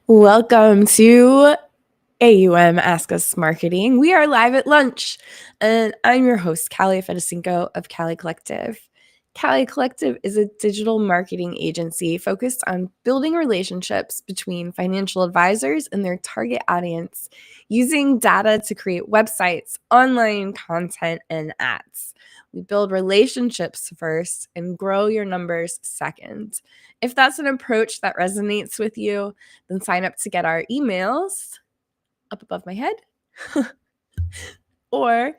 Welcome to A.U.M. Ask Us Marketing. We are live at lunch, and I'm your host, Kalli Fedusenko of Kalli Collective. Kalli Collective is a digital marketing agency focused on building relationships between financial advisors and their target audience using data to create websites, online content, and ads. We build relationships first and grow your numbers second. If that's an approach that resonates with you, then sign up to get our emails up above my head or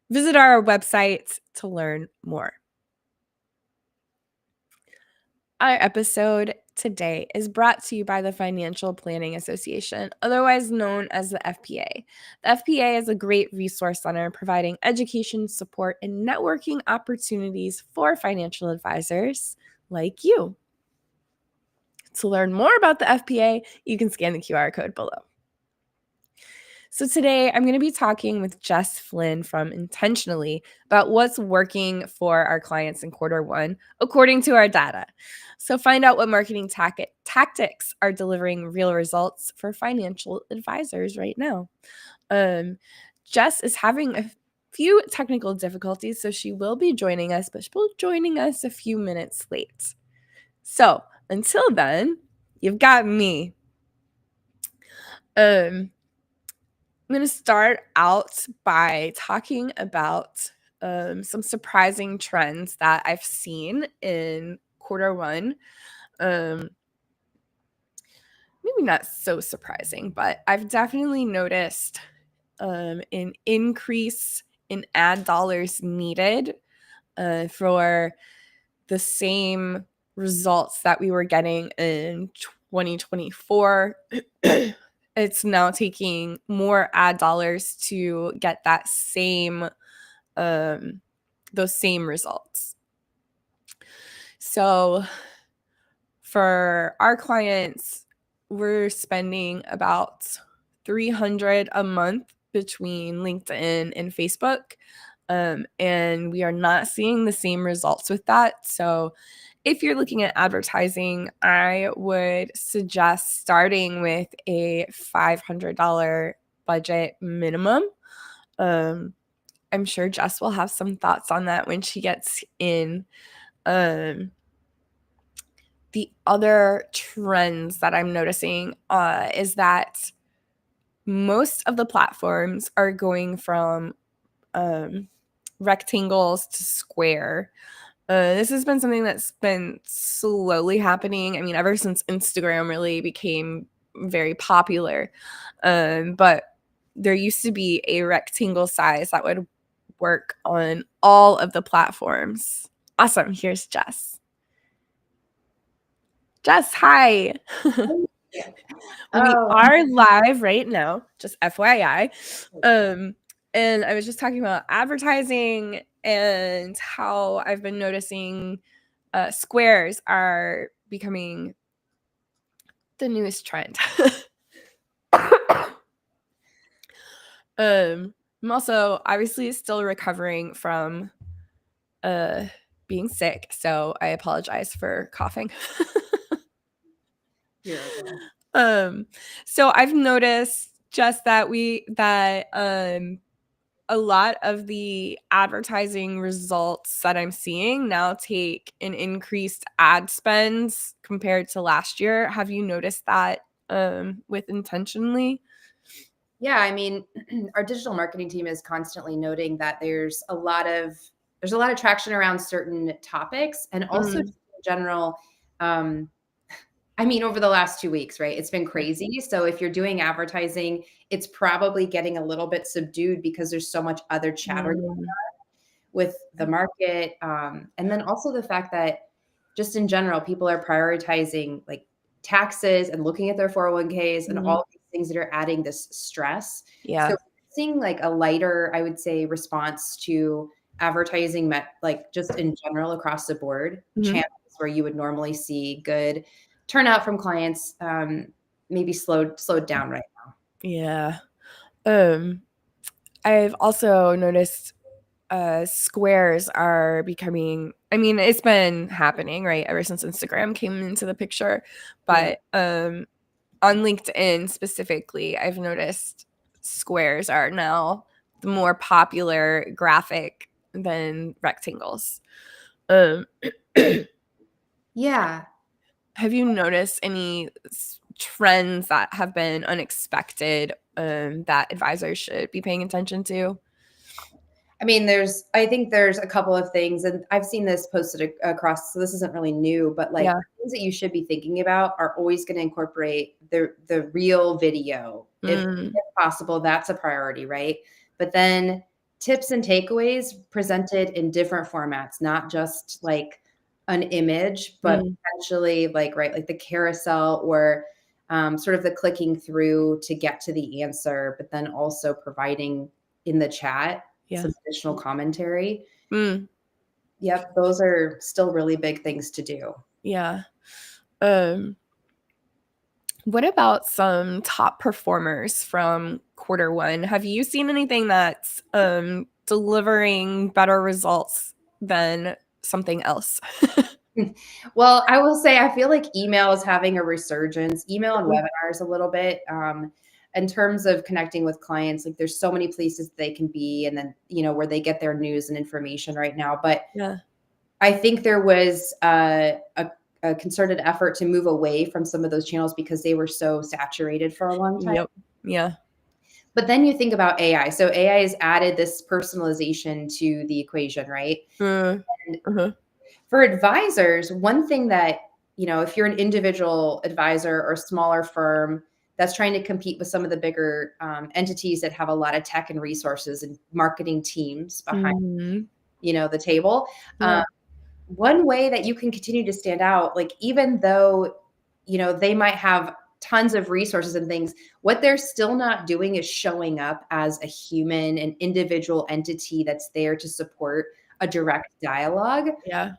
visit our website to learn more. Our episode today is brought to you by the Financial Planning Association, otherwise known as the FPA. The FPA is a great resource center providing education, support, and networking opportunities for financial advisors like you. To learn more about the FPA, you can scan the QR code below. So today I'm going to be talking with Jess Flynn from Intentionally about what's working for our clients in quarter one, according to our data. So find out what marketing tactics are delivering real results for financial advisors right now. Jess is having a few technical difficulties, so she will be joining us, but she'll be joining us a few minutes late. So until then, you've got me. I'm going to start out by talking about some surprising trends that I've seen in quarter one. Maybe not so surprising, but I've definitely noticed an increase in ad dollars needed for the same results that we were getting in 2024. It's now taking more ad dollars to get that same those same results. So for our clients, we're spending about $300 a month between LinkedIn and Facebook. And we are not seeing the same results with that. So if you're looking at advertising, I would suggest starting with a $500 budget minimum. I'm sure Jess will have some thoughts on that when she gets in. The other trends that I'm noticing is that most of the platforms are going from rectangles to square. This has been something that's been slowly happening. I mean, ever since Instagram really became very popular. But there used to be a rectangle size that would work on all of the platforms. Awesome. Here's Jess. Jess, hi. We are live right now, just FYI. And I was just talking about advertising and how I've been noticing squares are becoming the newest trend. I'm also obviously still recovering from being sick, so I apologize for coughing. So I've noticed just that a lot of the advertising results that I'm seeing now take an increased ad spends compared to last year. Have you noticed that with Intentionally? Yeah, I mean, our digital marketing team is constantly noting that there's a lot of traction around certain topics, and also in general. I mean, over the last 2 weeks, right? It's been crazy. So if you're doing advertising, it's probably getting a little bit subdued because there's so much other chatter going on with the market. And then also the fact that just in general, people are prioritizing like taxes and looking at their 401ks and all these things that are adding this stress. Yeah. So seeing like a lighter, I would say, response to advertising, like just in general across the board, channels where you would normally see good turnout from clients, maybe slowed down right now. Yeah. I've also noticed squares are becoming I mean, it's been happening, right, ever since Instagram came into the picture. Yeah. But on LinkedIn specifically, I've noticed squares are now the more popular graphic than rectangles. Um, Yeah. have you noticed any trends that have been unexpected that advisors should be paying attention to? I mean, I think there's a couple of things, and I've seen this posted across, so this isn't really new, but like Yeah. things that you should be thinking about are always going to incorporate the real video. Mm, If possible, that's a priority, right? But then tips and takeaways presented in different formats, not just like an image, but mm, potentially like, right, like the carousel or sort of the clicking through to get to the answer, but then also providing in the chat yeah. some additional commentary. Mm, Yep, those are still really big things to do. yeah. Um, what about some top performers from quarter one? Have you seen anything that's delivering better results than something else? Well, I will say I feel like email is having a resurgence, email and webinars a little bit. In terms of connecting with clients, like there's so many places they can be, and then, where they get their news and information right now. But Yeah. I think there was a concerted effort to move away from some of those channels because they were so saturated for a long time. Yep. Yeah. But then you think about AI. So AI has added this personalization to the equation, right? Mm, And uh-huh. for advisors, one thing that, if you're an individual advisor or smaller firm that's trying to compete with some of the bigger entities that have a lot of tech and resources and marketing teams behind, Mhm. the table, Yeah. one way that you can continue to stand out, like even though, they might have tons of resources and things, what they're still not doing is showing up as a human, an individual entity that's there to support a direct dialogue. Yeah.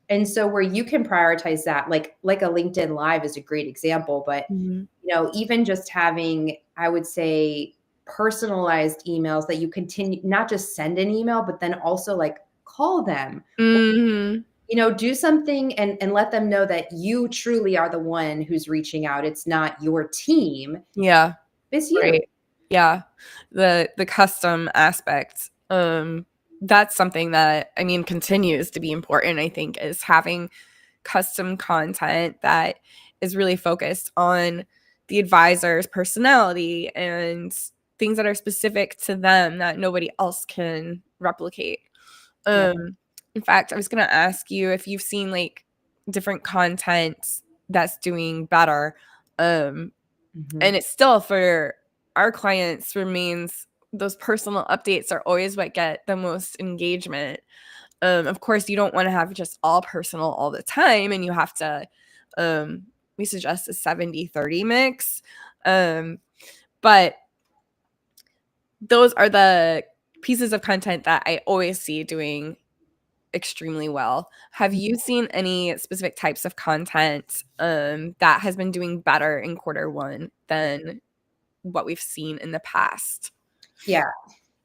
And so where you can prioritize that, like a LinkedIn Live is a great example, but Mhm. even just having, I would say, personalized emails that you continue, not just send an email, but then also like call them, Mhm. do something and let them know that you truly are the one who's reaching out. It's not your team, Yeah. it's you. Right. Yeah. The custom aspect, that's something that, I mean, continues to be important, I think, is having custom content that is really focused on the advisor's personality and things that are specific to them that nobody else can replicate. Yeah. In fact, I was gonna ask you if you've seen like different content that's doing better. Um, Mhm. and it's still for our clients remains those personal updates are always what get the most engagement. Of course, you don't want to have just all personal all the time, and you have to, um, we suggest a 70-30 mix. Um, but those are the pieces of content that I always see doing extremely well. Have you seen any specific types of content that has been doing better in quarter one than what we've seen in the past? Yeah.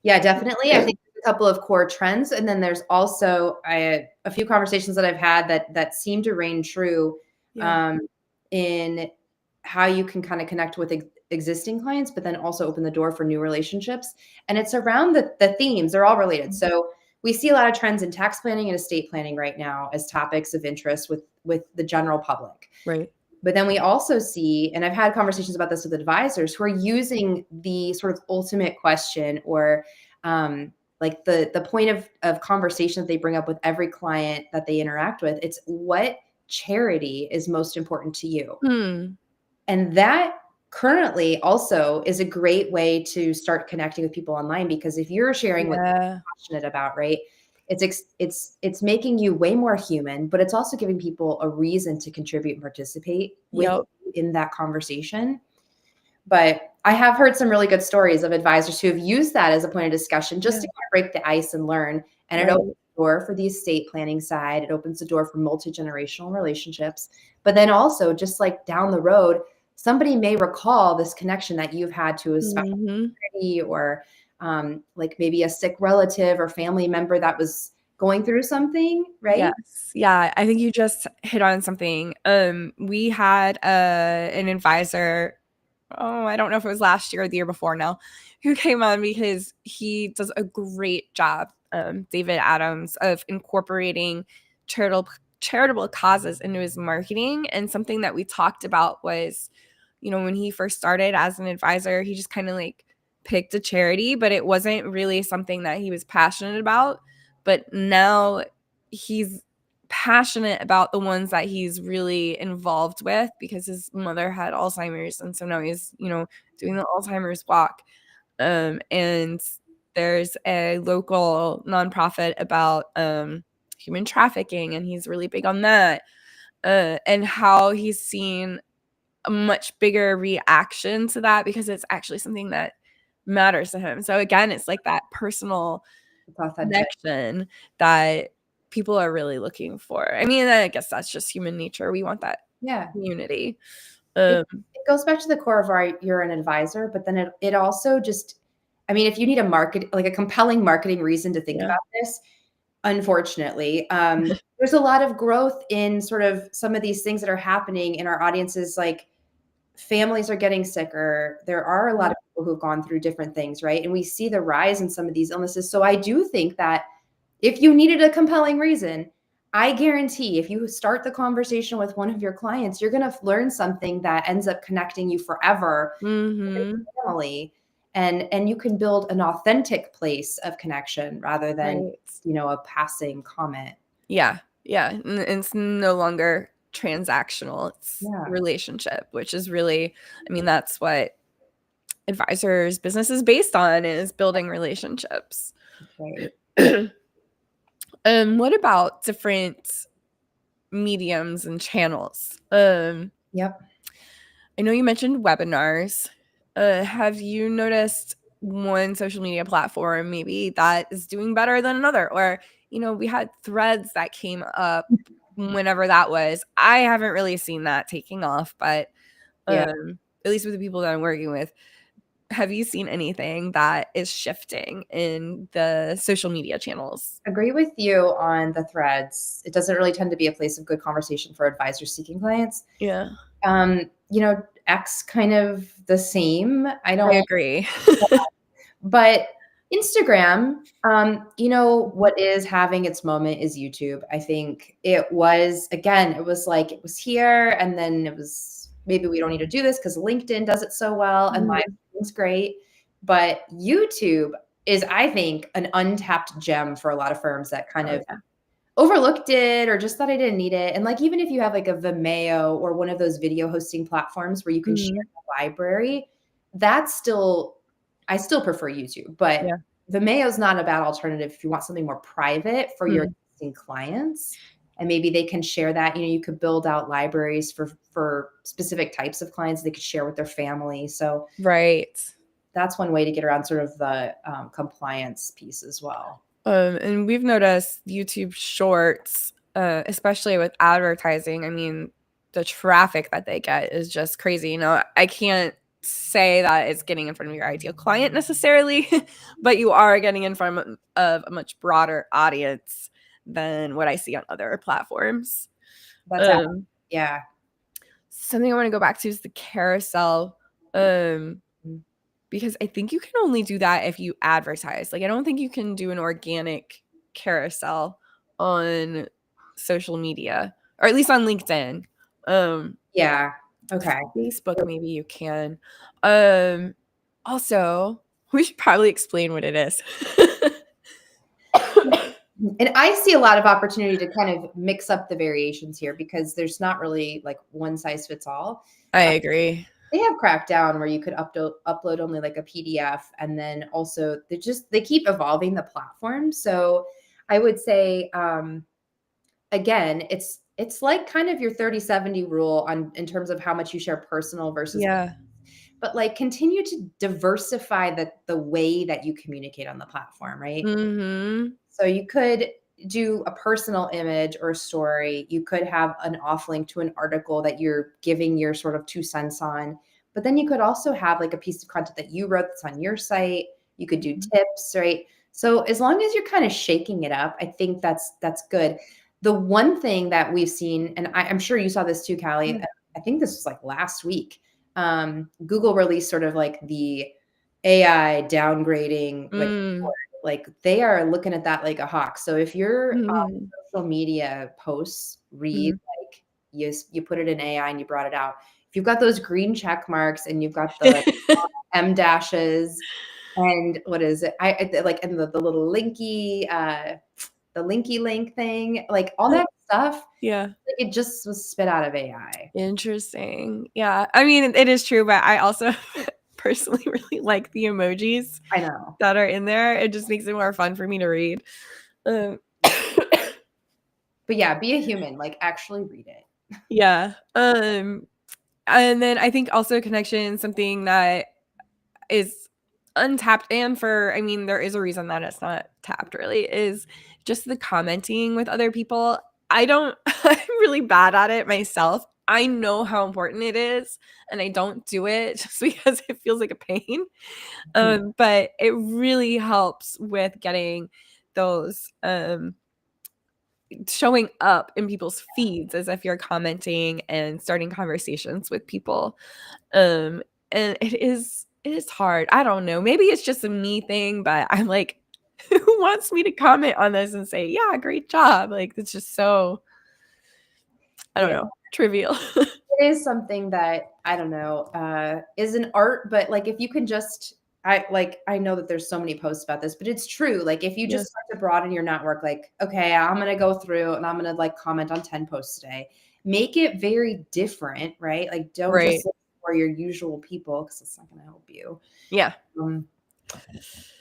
Yeah, definitely. I think there's a couple of core trends, and then there's also a few conversations that I've had that seem to reign true Yeah. um, in how you can kind of connect with existing clients, but then also open the door for new relationships. And it's around the themes; they're all related. So we see a lot of trends in tax planning and estate planning right now as topics of interest with the general public. Right. But then we also see, and I've had conversations about this with advisors who are using the sort of ultimate question or like the point of conversation that they bring up with every client that they interact with. It's what charity is most important to you. Hmm. And that currently also is a great way to start connecting with people online, because if you're sharing what Yeah. you're passionate about, right? It's making you way more human, but it's also giving people a reason to contribute and participate with Yep. you in that conversation. But I have heard some really good stories of advisors who have used that as a point of discussion just Yeah. to kind of break the ice and learn. And it opens Right. the door for the estate planning side. It opens the door for multi-generational relationships. But then also, just like down the road, somebody may recall this connection that you've had to a special Mhm. community or like maybe a sick relative or family member that was going through something, right? Yes. Yeah, I think you just hit on something. We had an advisor, oh, I don't know if it was last year or the year before now, who came on because he does a great job, David Adams, of incorporating charitable causes into his marketing. And something that we talked about was, when he first started as an advisor, he just kind of like picked a charity, but it wasn't really something that he was passionate about. But now he's passionate about the ones that he's really involved with because his mother had Alzheimer's, and so now he's doing the Alzheimer's walk. And there's a local nonprofit about human trafficking, and he's really big on that. And how he's seen a much bigger reaction to that because it's actually something that matters to him. So again, it's like that personal It's authentic. connection that people are really looking for. I mean, I guess that's just human nature. We want that Yeah. community. It, Um, it goes back to the core of you're an advisor, but then it also just, I mean, if you need like a compelling marketing reason to think yeah. about this, unfortunately, there's a lot of growth in sort of some of these things that are happening in our audiences. Like families are getting sicker. There are a lot Yeah. of people who've gone through different things, right? And we see the rise in some of these illnesses. So I do think that if you needed a compelling reason, I guarantee if you start the conversation with one of your clients, you're going to learn something that ends up connecting you forever with Mhm. your family. And you can build an authentic place of connection rather than, Right. a passing comment. Yeah. Yeah. And it's no longer transactional. It's Yeah, relationship, which is really, I mean, that's what advisors business is based on, is building relationships. that's right. What about different mediums and channels? Yep. I know you mentioned webinars. Have you noticed one social media platform maybe that is doing better than another? Or, we had threads that came up whenever that was. I haven't really seen that taking off, but Yeah. at least with the people that I'm working with, have you seen anything that is shifting in the social media channels? Agree with you on the threads. It doesn't really tend to be a place of good conversation for advisors seeking clients. Yeah, X kind of the same. I I don't, agree. but Instagram, what is having its moment is YouTube. I think it was, again, it was like it was here and then it was maybe we don't need to do this because LinkedIn does it so well and live Mhm. streaming's great. But YouTube is, I think, an untapped gem for a lot of firms that kind Oh, of yeah. overlooked it or just thought I didn't need it. And like even if you have like a Vimeo or one of those video hosting platforms where you can share Mhm. the library, that's still I still prefer YouTube, but Yeah. Vimeo is not a bad alternative if you want something more private for your Mm. existing clients. And maybe they can share that. You could build out libraries for specific types of clients they could share with their family. So Right. that's one way to get around sort of the compliance piece as well. And we've noticed YouTube Shorts, especially with advertising. I mean, the traffic that they get is just crazy. I can't say that it's getting in front of your ideal client necessarily, but you are getting in front of a much broader audience than what I see on other platforms. That's Um, yeah. Something I want to go back to is the carousel. Because I think you can only do that if you advertise. Like, I don't think you can do an organic carousel on social media, or at least on LinkedIn. Um, Yeah. Okay. Facebook, maybe you can. Um, Also, we should probably explain what it is. And I see a lot of opportunity to kind of mix up the variations here because there's not really like one size fits all. I Uh, agree. they have cracked down where you could upload only like a PDF, and then also they keep evolving the platform. So I would say again, it's like kind of your 30/70 rule on in terms of how much you share personal versus, Yeah. but like continue to diversify the way that you communicate on the platform, right? Mhm. So you could do a personal image or a story. You could have an off link to an article that you're giving your sort of 2 cents on. But then you could also have like a piece of content that you wrote that's on your site. You could do Mhm. tips, right? So as long as you're kind of shaking it up, I think that's good. The one thing that we've seen, and I'm sure you saw this too, Kalli, Yeah. I think this was like last week. Google released sort of like the AI downgrading, Mm. like they are looking at that like a hawk. So if your Mhm. social media posts read Mhm. like you put it in AI and you brought it out, if you've got those green check marks and you've got the M dashes and what is it? Like and the little the linky link thing, like all that stuff, Yeah. like it just was spit out of AI. Interesting. Yeah. I mean, it is true, but I also personally really like the emojis I know. that are in there. It just makes it more fun for me to read. Um, But yeah, be a human, like actually read it. yeah. And then I think also connection, something that is untapped, and I mean, there is a reason that it's not tapped really, is just the commenting with other people. I'm really bad at it myself. I know how important it is, and I don't do it just because it feels like a pain. But it really helps with getting those showing up in people's feeds as if you're commenting and starting conversations with people. Um, and it is hard. I don't know. Maybe it's just a me thing, but I'm like, who wants me to comment on this and say, yeah, great job? Like it's just so, I don't Yeah. know, trivial. It is something that I don't know, is an art, but like if you can just I know that there's so many posts about this, but it's true. Like if you Yeah. just start to broaden your network, like, okay, I'm gonna go through and I'm gonna like comment on 10 posts today. Make it very different, right? Like don't Right. just look for your usual people because it's not gonna help you. Yeah. Um,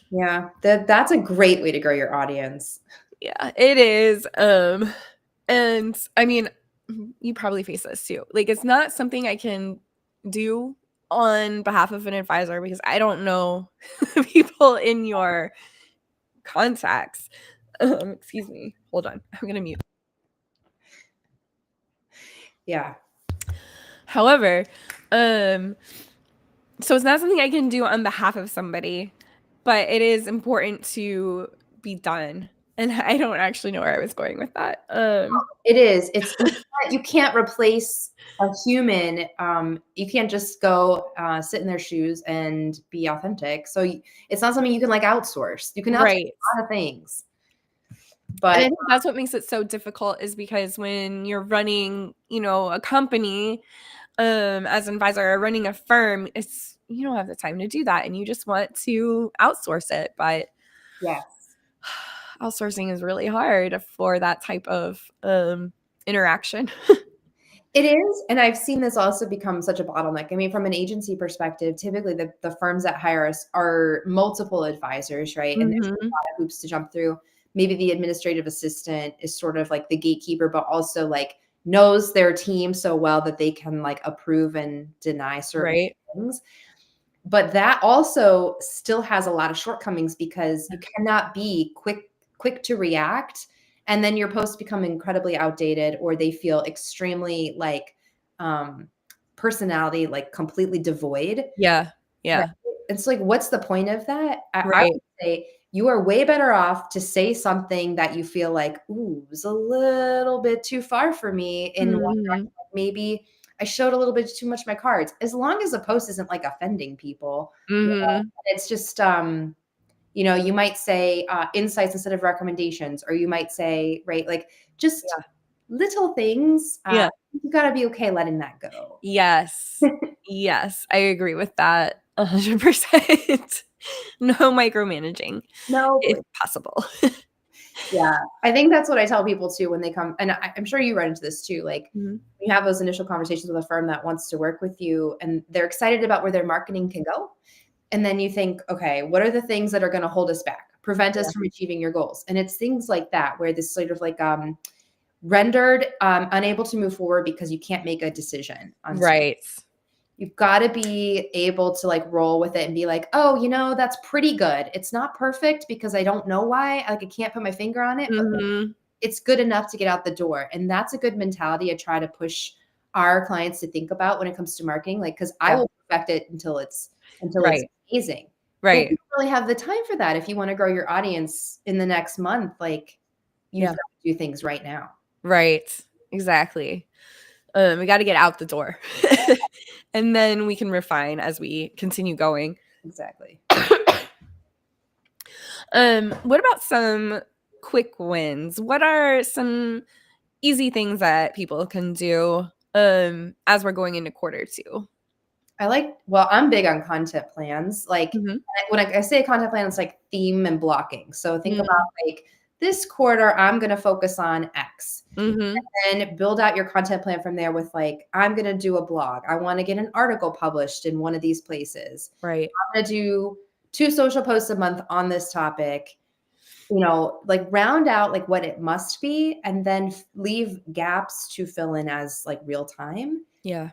yeah, that's a great way to grow your audience. Yeah, it is. And I mean, you probably face this too. Like, it's not something I can do on behalf of an advisor because I don't know the people in your contacts. Excuse me. Hold on. I'm gonna mute. Yeah. However, um, so it's not something I can do on behalf of somebody, but it is important to be done. And I don't actually know where I was going with that. It is. It's you can't replace a human. You can't just go sit in their shoes and be authentic. So it's not something you can like outsource. You can outsource Right. a lot of things, And I but think that's what makes it so difficult is because when you're running, a company, as an advisor or running a firm, you don't have the time to do that and you just want to outsource it. But yes, outsourcing is really hard for that type of interaction. it is. And I've seen this also become such a bottleneck. I mean, from an agency perspective, typically the firms that hire us are multiple advisors, right? And there's a Mhm. lot of hoops to jump through. Maybe the administrative assistant is sort of like the gatekeeper, but also like knows their team so well that they can like approve and deny certain Right. things. But that also still has a lot of shortcomings because you cannot be quick to react and then your posts become incredibly outdated or they feel extremely like um personality like completely devoid, Yeah. right? Yeah. It's like what's the point of that? I Right. would say you are way better off to say something that you feel like, ooh, it's a little bit too far for me in one Mhm. maybe I showed a little bit too much of my cards. As long as the post isn't like offending people, Mhm. it's just you might say insights instead of recommendations, or you might say, right, like just Yeah. little things. Yeah. You got to be okay letting that go. Yes. Yes, I agree with that 100%. No micromanaging No, if possible. yeah, I think that's what I tell people too when they come, and I'm sure you run into this too. Like Mhm. you have those initial conversations with a firm that wants to work with you, and they're excited about where their marketing can go. And then you think, okay, what are the things that are going to hold us back, prevent us Yeah. from achieving your goals? And it's things like that, where this sort of like rendered unable to move forward because you can't make a decision on certain. Right. You've got to be able to like roll with it and be like, oh, that's pretty good. It's not perfect because I don't know why. Like I can't put my finger on it, but Mhm. it's good enough to get out the door. And that's a good mentality I try to push our clients to think about when it comes to marketing. Like, cause I Yeah. will perfect it until it's Right. amazing. Right. you don't really have the time for that if you wanna grow your audience in the next month, like, you've Yeah. got to do things right now. Right. Exactly. We gotta get out the door. And then we can refine as we continue going. Exactly. What about some quick wins? What are some easy things that people can do, as we're going into quarter 2? Well, I'm big on content plans. Like, Mhm. when I say content plan, it's like theme and blocking. So think about, Mm. like, this quarter, I'm gonna focus on X, Mhm. and build out your content plan from there with, like, I'm gonna do a blog. I wanna get an article published in one of these places. Right. I'm gonna do 2 social posts a month on this topic. Like, round out, like, what it must be, and then leave gaps to fill in as, like, real time. Yeah.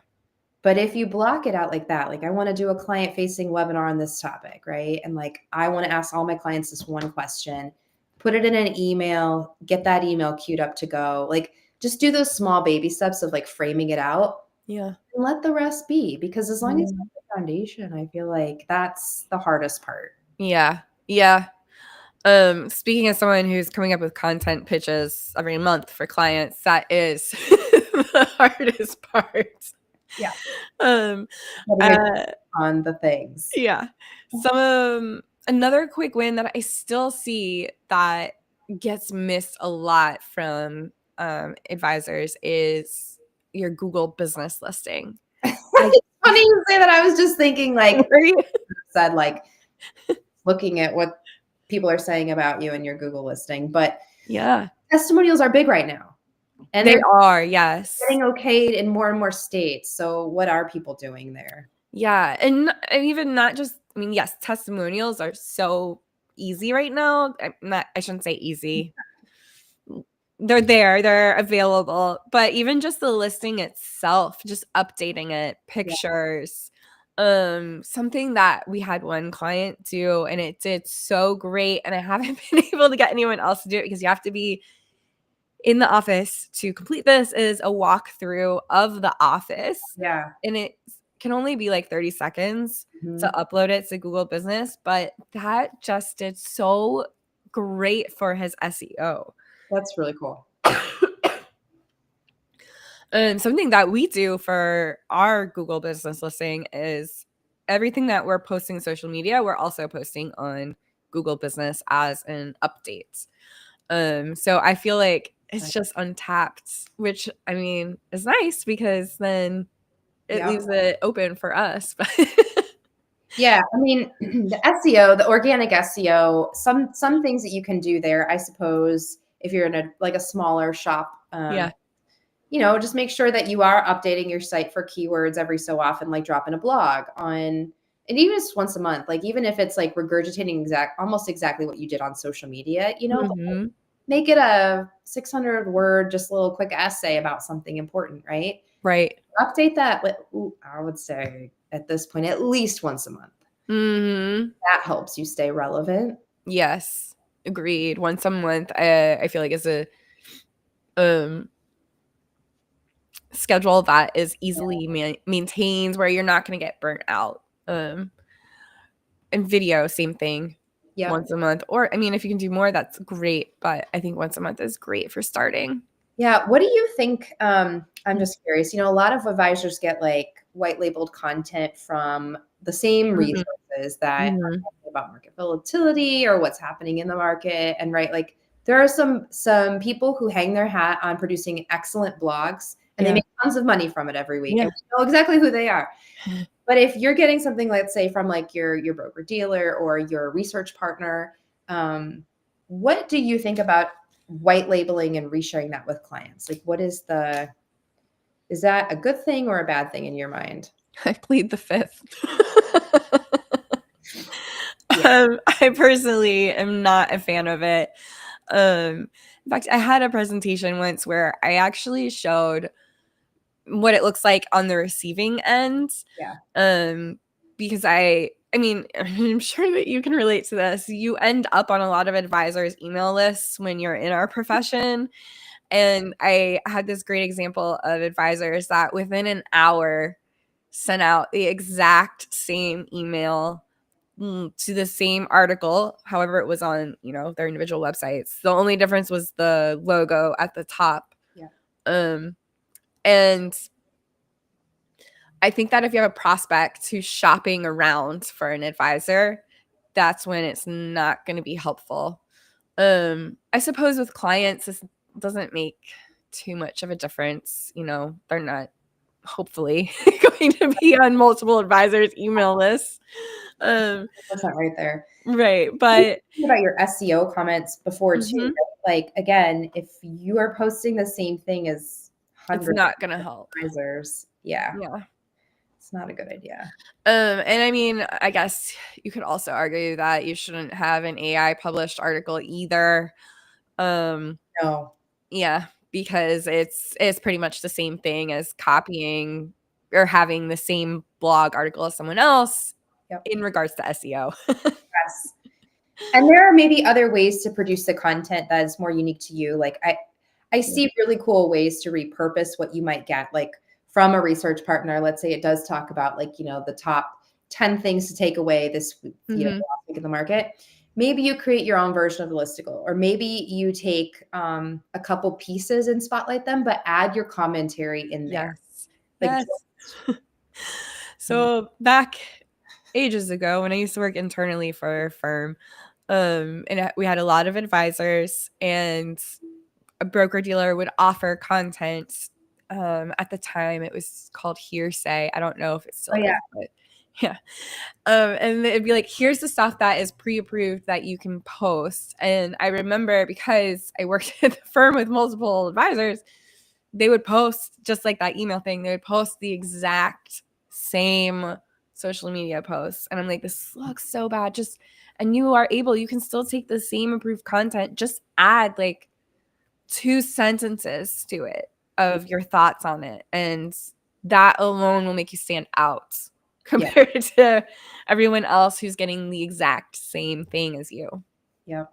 But if you block it out like that, like, I wanna do a client-facing webinar on this topic, right? And, like, I wanna ask all my clients this one question, put it in an email, get that email queued up to go. Like, just do those small baby steps of, like, framing it out, Yeah. and let the rest be, because as long as you Mm. have the foundation, I feel like that's the hardest part. Yeah. Yeah. Speaking as someone who's coming up with content pitches every month for clients, that is the hardest part. Yeah. Um, Getting it uh, on the things. yeah. Another quick win that I still see that gets missed a lot from advisors is your Google business listing. I It's funny you say that. I was just thinking, like, Right? said, like, looking at what people are saying about you in your Google listing, but Yeah, testimonials are big right now, and they they're are. Yes. getting okayed in more and more states. So what are people doing there? Yeah, and even not just. I mean, yes, testimonials are so easy right now. I shouldn't say easy. They're there, they're available, but even just the listing itself, just updating it, Yeah, pictures, something that we had one client do and it did so great, and I haven't been able to get anyone else to do it because you have to be in the office to complete this, is a walkthrough of the office, yeah. and it can only be like 30 seconds to Mhm. upload it to Google Business, but that just did so great for his SEO. That's really cool. Something that we do for our Google business listing is everything that we're posting on social media, we're also posting on Google Business as an update. So I feel like it's Right. just untapped, which I mean is nice because then it Yep. leaves it open for us. But Yeah, I mean, the SEO, the organic SEO, some things that you can do there, I suppose, if you're in a smaller shop, yeah, just make sure that you are updating your site for keywords every so often, like dropping a blog on, and even just once a month, like even if it's like regurgitating almost exactly what you did on social media, but hmm, make it a 600 word, just a little quick essay about something important, right? right. Update that, I would say at this point, at least once a month. Hmm. That helps you stay relevant. Yes, agreed. Once a month, I feel like is a um schedule that is easily maintained where you're not going to get burnt out. And video, same thing, Yep. once a month. Or, I mean, if you can do more, that's great. But I think once a month is great for starting. Yeah. What do you think? I'm just curious. A lot of advisors get like white labeled content from the same Mhm, resources that are mhm. talking about market volatility or what's happening in the market. And right, like there are some people who hang their hat on producing excellent blogs and they Yeah, make tons of money from it every week. yeah. And we know exactly who they are. But if you're getting something, let's say, from like your broker dealer or your research partner, what do you think about white labeling and resharing that with clients? Like, is that a good thing or a bad thing in your mind? I plead the fifth. Yeah, I personally am not a fan of it. In fact, I had a presentation once where I actually showed what it looks like on the receiving end. yeah, Um, because I mean, I'm sure that you can relate to this. You end up on a lot of advisors' email lists when you're in our profession. And I had this great example of advisors that within an hour sent out the exact same email to the same article, however it was on, their individual websites. The only difference was the logo at the top. Yeah. And I think that if you have a prospect who's shopping around for an advisor, that's when it's not going to be helpful. I suppose with clients, this doesn't make too much of a difference. They're not hopefully going to be on multiple advisors' email lists. That's not right there. Right. But about your SEO comments before too, Mhm. right? Like again, if you are posting the same thing as It's hundreds not of going to help. advisors, yeah, Yeah. it's not a good idea. And I mean, I guess you could also argue that you shouldn't have an AI published article either. No. Yeah, because it's pretty much the same thing as copying or having the same blog article as someone else Yep. in regards to SEO. Yes. And there are maybe other ways to produce the content that is more unique to you. Like I see really cool ways to repurpose what you might get, like from a research partner. Let's say it does talk about like, the top 10 things to take away this, Mhm. last week in the market. Maybe you create your own version of the listicle, or maybe you take a couple pieces and spotlight them, but add your commentary in there. Yes. Like, Yes. So back ages ago when I used to work internally for a firm, and we had a lot of advisors, and a broker dealer would offer content. At the time, it was called Hearsay. I don't know if it still oh yeah, is, but yeah. And it'd be like, here's the stuff that is pre-approved that you can post. And I remember because I worked at the firm with multiple advisors, they would post just like that email thing. They would post the exact same social media posts. And I'm like, this looks so bad. And you can still take the same approved content, just add like 2 sentences to it of your thoughts on it. And that alone will make you stand out yeah, compared to everyone else who's getting the exact same thing as you. yeah.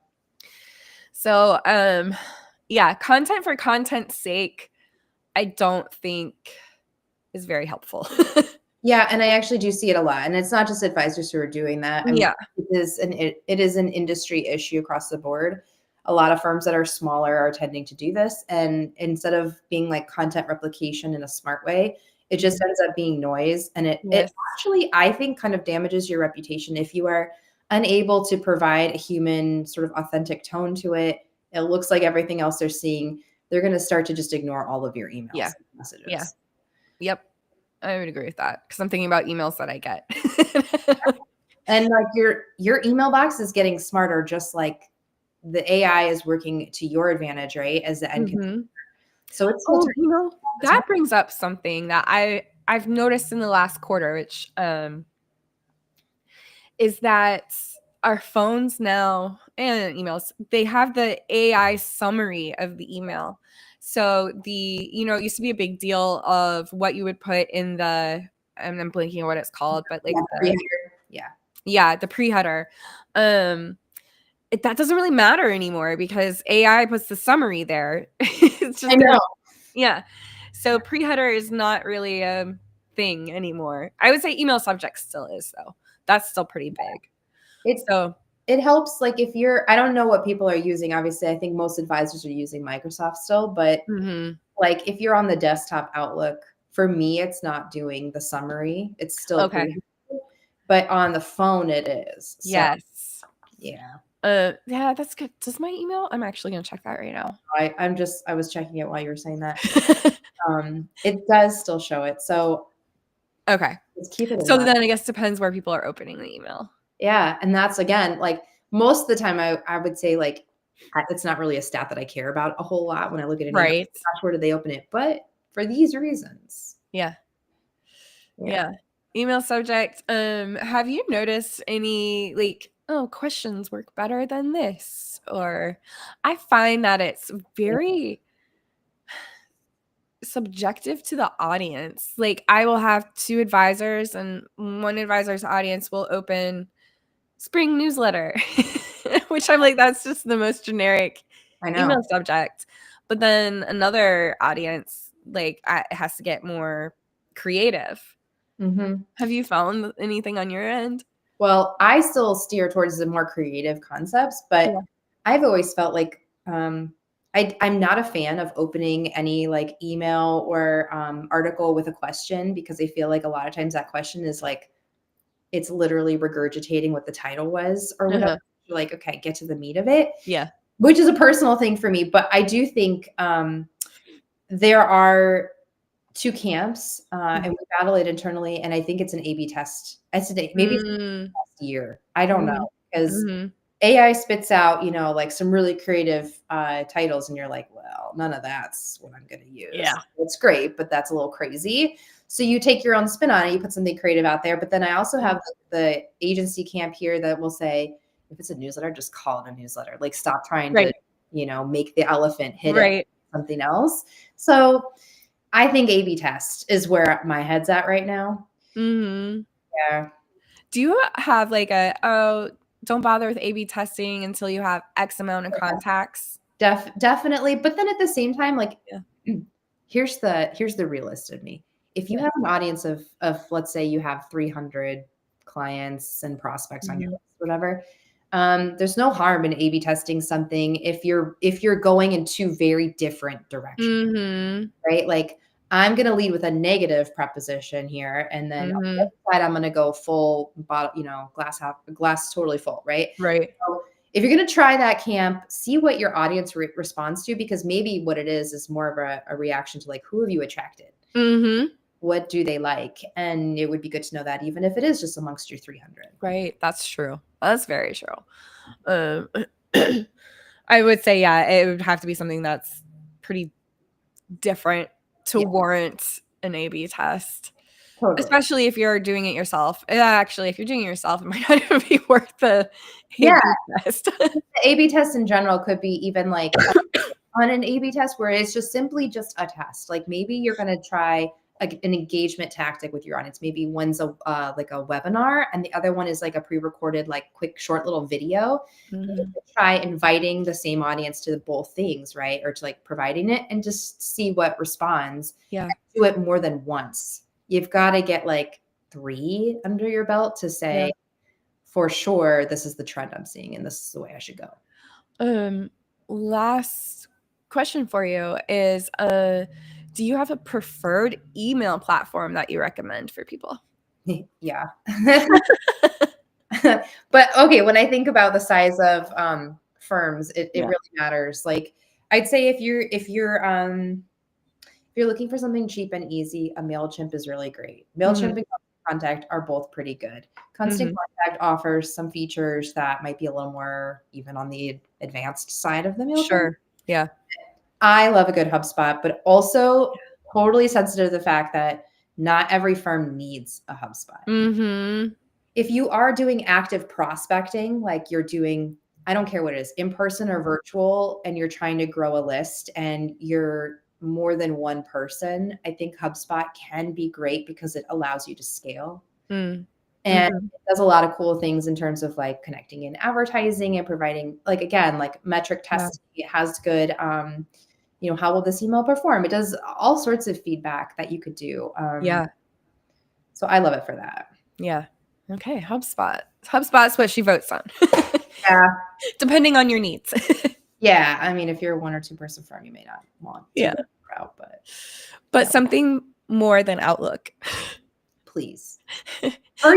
So, yeah, content for content's sake, I don't think is very helpful. Yeah, and I actually do see it a lot, and it's not just advisors who are doing that. I mean, Yeah. it is an industry issue across the board. A lot of firms that are smaller are tending to do this, and instead of being like content replication in a smart way, it just ends up being noise, and it Yes. actually, I think, kind of damages your reputation if you are unable to provide a human sort of authentic tone to it. It looks like everything else they're seeing. They're going to start to just ignore all of your emails Yeah. and Yeah. messages. Yep. I would agree with that because I'm thinking about emails that I get. And like your email box is getting smarter, just like the AI is working to your advantage, right? As the end consumer. Mhm. So it's still Oh, turning all the time. that brings up something that I've noticed in the last quarter, which is that our phones now and emails, they have the AI summary of the email. So it used to be a big deal of what you would put in I'm blanking on what it's called, but like Yeah, the pre-header. That doesn't really matter anymore because AI puts the summary there. It's I just know. yeah. So pre-header is not really a thing anymore. I would say email subject still is though. That's still pretty big. It So it helps like if I don't know what people are using. Obviously, I think most advisors are using Microsoft still, but mhm. like if you're on the desktop Outlook, for me, it's not doing the summary. It's still Okay. pretty, but on the phone it is. So Yes. yeah. Yeah, that's good. Does my email? I'm actually gonna check that right now. I was checking it while you were saying that. It does still show it. So Okay. just keep it in So mind. then I guess depends where people are opening the email. Yeah. And that's again, like most of the time I would say like it's not really a stat that I care about a whole lot when I look at an email. Right. Gosh, where did they open it? But for these reasons. Yeah. Yeah. Yeah. Email subject. Have you noticed any like, oh, questions work better than this? Or I find that it's very subjective to the audience. Like I will have 2 advisors and one advisor's audience will open spring newsletter, which I'm like, that's just the most generic I know. email subject. But then another audience, like, it has to get more creative. Hmm. Have you found anything on your end? Well, I still steer towards the more creative concepts, but Yeah. I've always felt like I'm not a fan of opening any like email or article with a question because I feel like a lot of times that question is like it's literally regurgitating what the title was or whatever. Uh-huh. You're like, okay, get to the meat of it, Yeah. which is a personal thing for me. But I do think there are two camps, and Mhm. we battle it internally. And I think it's an A/B test. Maybe it's Mm. a test year. I don't know Mhm. because Mhm. AI spits out, like some really creative titles, and you're like, well, none of that's what I'm going to use. Yeah. It's great, but that's a little crazy. So you take your own spin on it. You put something creative out there. But then I also Yeah. have the agency camp here that will say, if it's a newsletter, just call it a newsletter. Like, stop trying to, Right. make the elephant hidden Right. something else. So I think A/B test is where my head's at right now. Mhm. Yeah. Do you have like don't bother with A/B testing until you have X amount of contacts? Definitely, but then at the same time, like, Yeah. here's the realist in me. If you Yeah. have an audience of let's say you have 300 clients and prospects on your Mhm. list, whatever, there's no harm in A/B testing something if you're going in two very different directions, Mhm. right? Like, I'm gonna lead with a negative preposition here, and then on the Mhm. other side, I'm gonna go full bottle, glass totally full, right? Right. So if you're going to try that camp, see what your audience responds to, because maybe what it is more of a reaction to like, who have you attracted? Mhm. What do they like? And it would be good to know that even if it is just amongst your 300. Right. That's true. That's very true. Um, I would say, yeah, it would have to be something that's pretty different to Yeah, warrant an A/B test, totally. especially if you're doing it yourself. Actually, if you're doing it yourself, it might not even be worth the Yeah. A/B test. The A/B test in general could be even like on an A/B test where it's just simply just a test. Like, maybe you're going to try an engagement tactic with your audience. Maybe one's like a webinar, and the other one is like a pre-recorded, like quick, short little video. You Mhm. could try inviting the same audience to both things, right? Or to like providing it and just see what responds. Yeah. Do it more than once. You've got to get like 3 under your belt to Yeah. say, for sure, this is the trend I'm seeing, and this is the way I should go. Um, Last question for you is do you have a preferred email platform that you recommend for people? Yeah. But okay, when I think about the size of firms, it Yeah. really matters. Like, I'd say if you're looking for something cheap and easy, a MailChimp is really great. MailChimp Mhm. and Constant Contact are both pretty good. Constant Mhm. Contact offers some features that might be a little more even on the advanced side of the MailChimp. Sure. Yeah. I love a good HubSpot, but also totally sensitive to the fact that not every firm needs a HubSpot. Mhm. If you are doing active prospecting, like you're doing, I don't care what it is, in person or virtual, and you're trying to grow a list and you're more than one person, I think HubSpot can be great because it allows you to scale. Mm. And Mhm. it does a lot of cool things in terms of like connecting in advertising and providing, like, again, like metric Yeah. testing. It has good, how will this email perform? It does all sorts of feedback that you could do. Yeah. So I love it for that. Yeah. Okay, HubSpot. HubSpot's what she votes on, Yeah. depending on your needs. Yeah, I mean, if you're a 1 or 2 person firm, you may not want to Yeah. go that route, but But yeah, something more than Outlook. please. For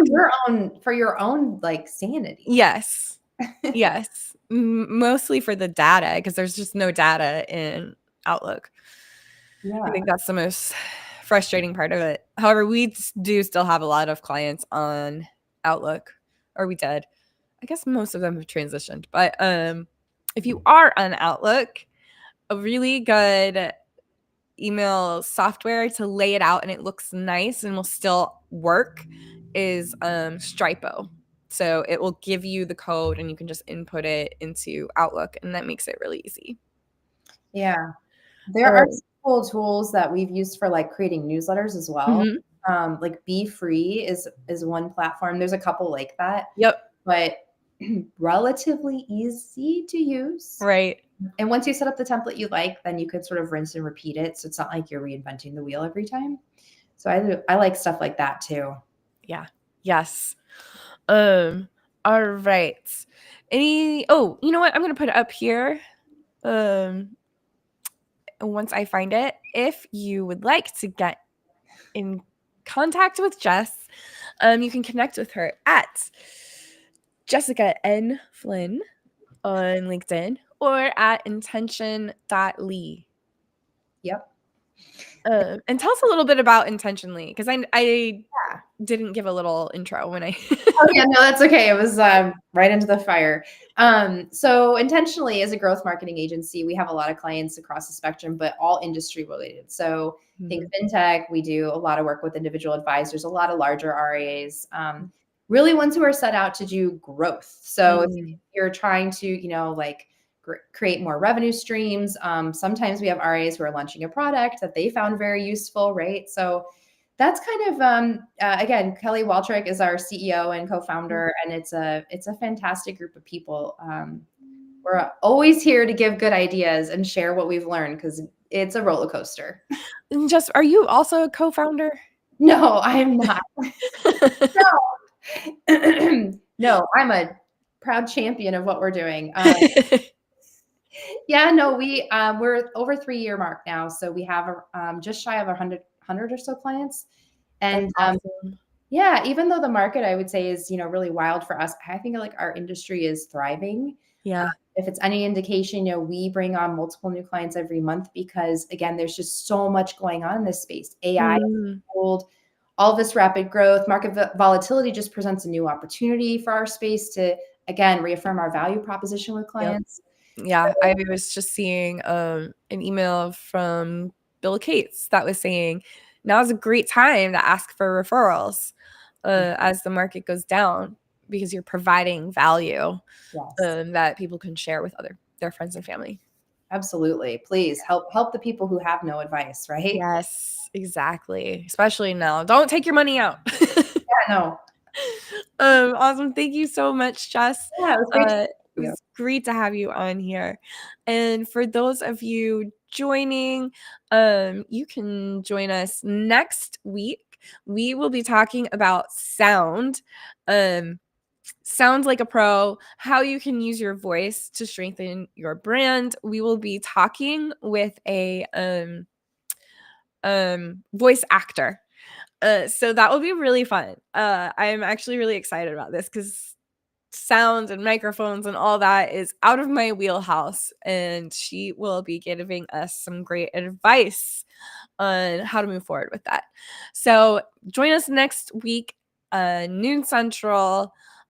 your own, like, sanity. Yes. Yes. Mostly for the data, because there's just no data in Outlook. I Yeah. think that's the most frustrating part of it. However, we do still have a lot of clients on Outlook, or we did. I guess most of them have transitioned. But if you are on Outlook, a really good email software to lay it out and it looks nice and will still work is Stripo. So it will give you the code and you can just input it into Outlook, and that makes it really easy. Yeah. There are Um, some cool tools that we've used for, like, creating newsletters as well. mhm. Like, Be Free is one platform. There's a couple like that, Yep. but relatively easy to use. Right. And once you set up the template you like, then you could sort of rinse and repeat it, so it's not like you're reinventing the wheel every time. So I like stuff like that too. Yeah. Yes. All right. You know what? I'm gonna put it up here. Um, Once I find it, if you would like to get in contact with Jess, you can connect with her at Jessica N. Flynn on LinkedIn or at intention.lee. Yep. And tell us a little bit about Intentionally, because I Yeah. didn't give a little intro when I. Oh yeah, no, that's okay. It was right into the fire. So intentionally, as a growth marketing agency, we have a lot of clients across the spectrum, but all industry related. So think Mhm. fintech. We do a lot of work with individual advisors, a lot of larger RIAs, really ones who are set out to do growth. So if Mm. you're trying to, like create more revenue streams, sometimes we have RIAs who are launching a product that they found very useful, right? So that's kind of again, Kalli Waltrick is our CEO and co-founder, and it's a fantastic group of people. We're always here to give good ideas and share what we've learned because it's a roller coaster. And Jess, are you also a co-founder? No, I am not. No, no, I'm a proud champion of what we're doing. Yeah, no, we're over 3-year mark now, so we have just shy of 100 or so clients, That's and awesome. yeah, even though the market I would say is, really wild for us, I think like our industry is thriving. Yeah. If it's any indication, we bring on multiple new clients every month because again, there's just so much going on in this space. AI, Mm. old, all this rapid growth, market volatility just presents a new opportunity for our space to again reaffirm our value proposition with Yep. clients. Yeah, I was just seeing an email from Bill Cates that was saying now's a great time to ask for referrals as the market goes down because you're providing value Yes, that people can share with their friends and family. absolutely. Please help the people who have no advice, right? Yes, exactly. Especially now. Don't take your money out. Yeah, no. Awesome. Thank you so much, Jess. Yeah, it was great to It meet you. was great to have you on here. And for those of you joining, you can join us next week. We will be talking about sound. Um, Sound like a pro, how you can use your voice to strengthen your brand. We will be talking with a voice actor. So that will be really fun. I'm actually really excited about this because sound and microphones and all that is out of my wheelhouse. And she will be giving us some great advice on how to move forward with that. So join us next week, noon central.